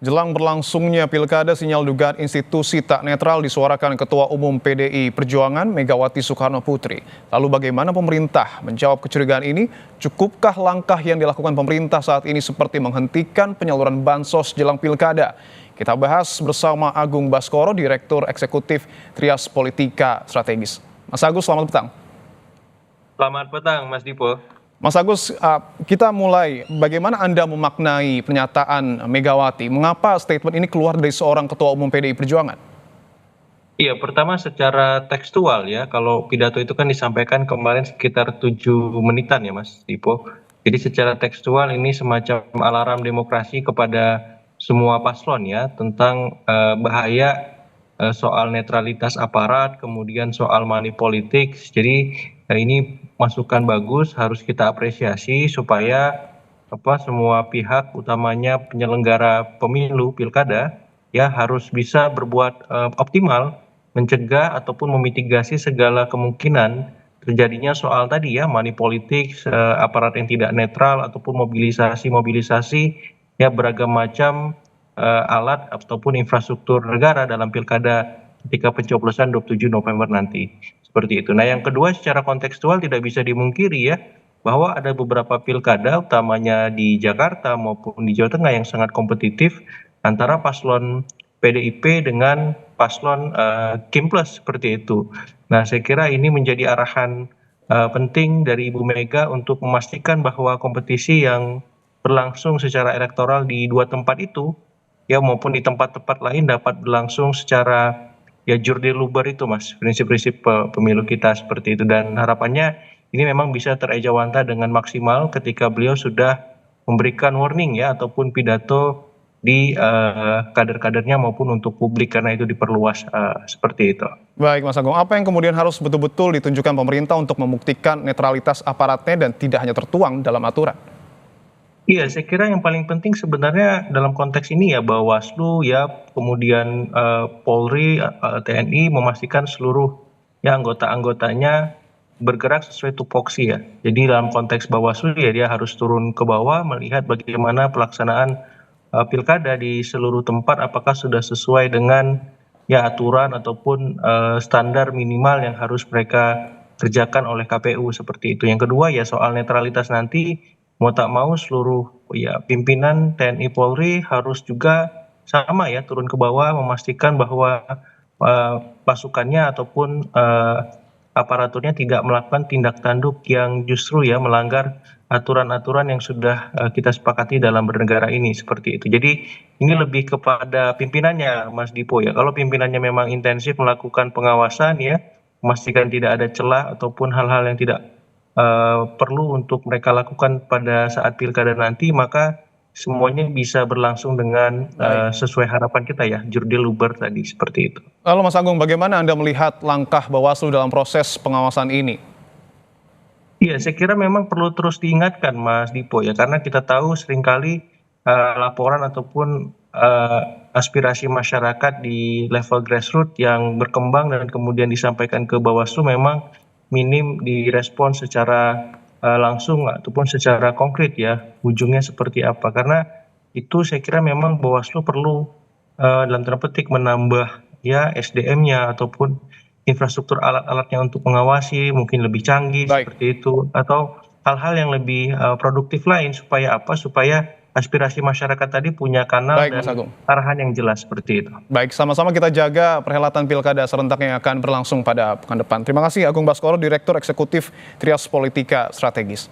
Jelang berlangsungnya pilkada, sinyal dugaan institusi tak netral disuarakan Ketua Umum PDI Perjuangan Megawati Soekarno Putri. Lalu bagaimana pemerintah menjawab kecurigaan ini? Cukupkah langkah yang dilakukan pemerintah saat ini seperti menghentikan penyaluran bansos jelang pilkada? Kita bahas bersama Agung Baskoro, Direktur Eksekutif Trias Politika Strategis. Mas Agus, selamat petang. Selamat petang, Mas Dipo. Mas Agus, kita mulai. Bagaimana Anda memaknai pernyataan Megawati? Mengapa statement ini keluar dari seorang Ketua Umum PDI Perjuangan? Iya, pertama secara tekstual ya, kalau pidato itu kan disampaikan kemarin sekitar 7 menitan ya Mas Dipo. Jadi secara tekstual ini semacam alarm demokrasi kepada semua paslon ya, tentang bahaya soal netralitas aparat, kemudian soal money politics. Jadi ini masukan bagus, harus kita apresiasi supaya semua pihak, utamanya penyelenggara pemilu pilkada, ya harus bisa berbuat optimal, mencegah ataupun memitigasi segala kemungkinan terjadinya soal tadi ya money politics, aparat yang tidak netral ataupun mobilisasi ya beragam macam alat ataupun infrastruktur negara dalam pilkada ketika pencoblosan 27 November nanti. Seperti itu. Nah, yang kedua secara kontekstual tidak bisa dimungkiri ya, bahwa ada beberapa pilkada utamanya di Jakarta maupun di Jawa Tengah yang sangat kompetitif antara paslon PDIP dengan paslon Kim Plus seperti itu. Nah, saya kira ini menjadi arahan penting dari Ibu Mega untuk memastikan bahwa kompetisi yang berlangsung secara elektoral di dua tempat itu ya maupun di tempat-tempat lain dapat berlangsung secara ya jurdil-luber itu Mas, prinsip-prinsip pemilu kita seperti itu, dan harapannya ini memang bisa terejawanta dengan maksimal ketika beliau sudah memberikan warning ya ataupun pidato di kader-kadernya maupun untuk publik, karena itu diperluas seperti itu. Baik Mas Agung, apa yang kemudian harus betul-betul ditunjukkan pemerintah untuk membuktikan netralitas aparatnya dan tidak hanya tertuang dalam aturan? Iya, saya kira yang paling penting sebenarnya dalam konteks ini ya Bawaslu ya, kemudian Polri, TNI memastikan seluruh ya anggota-anggotanya bergerak sesuai tupoksi ya. Jadi dalam konteks Bawaslu ya dia harus turun ke bawah melihat bagaimana pelaksanaan pilkada di seluruh tempat, apakah sudah sesuai dengan ya aturan ataupun standar minimal yang harus mereka kerjakan oleh KPU seperti itu. Yang kedua ya soal netralitas nanti, mau tak mau seluruh ya pimpinan TNI Polri harus juga sama ya turun ke bawah memastikan bahwa pasukannya ataupun aparaturnya tidak melakukan tindak tanduk yang justru ya melanggar aturan-aturan yang sudah kita sepakati dalam bernegara ini seperti itu. Jadi ini lebih kepada pimpinannya Mas Dipo ya. Kalau pimpinannya memang intensif melakukan pengawasan ya, memastikan tidak ada celah ataupun hal-hal yang tidak perlu untuk mereka lakukan pada saat pilkada nanti, maka semuanya bisa berlangsung dengan sesuai harapan kita ya, jurdil-luber tadi seperti itu. Lalu Mas Agung, bagaimana Anda melihat langkah Bawaslu dalam proses pengawasan ini? Iya, saya kira memang perlu terus diingatkan Mas Dipo ya, karena kita tahu seringkali laporan ataupun aspirasi masyarakat di level grassroots yang berkembang dan kemudian disampaikan ke Bawaslu memang minim direspon secara langsung ataupun secara konkret ya, ujungnya seperti apa. Karena itu saya kira memang Bawaslu perlu dalam tanda petik menambah ya SDM-nya ataupun infrastruktur alat-alatnya untuk mengawasi mungkin lebih canggih seperti itu, atau hal-hal yang lebih produktif lain supaya apa? Supaya aspirasi masyarakat tadi punya kanal Baik, Mas dan Agung. arahan yang jelas seperti itu. Baik, sama-sama kita jaga perhelatan pilkada serentak yang akan berlangsung pada pekan depan. Terima kasih Agung Baskoro, Direktur Eksekutif Trias Politika Strategis.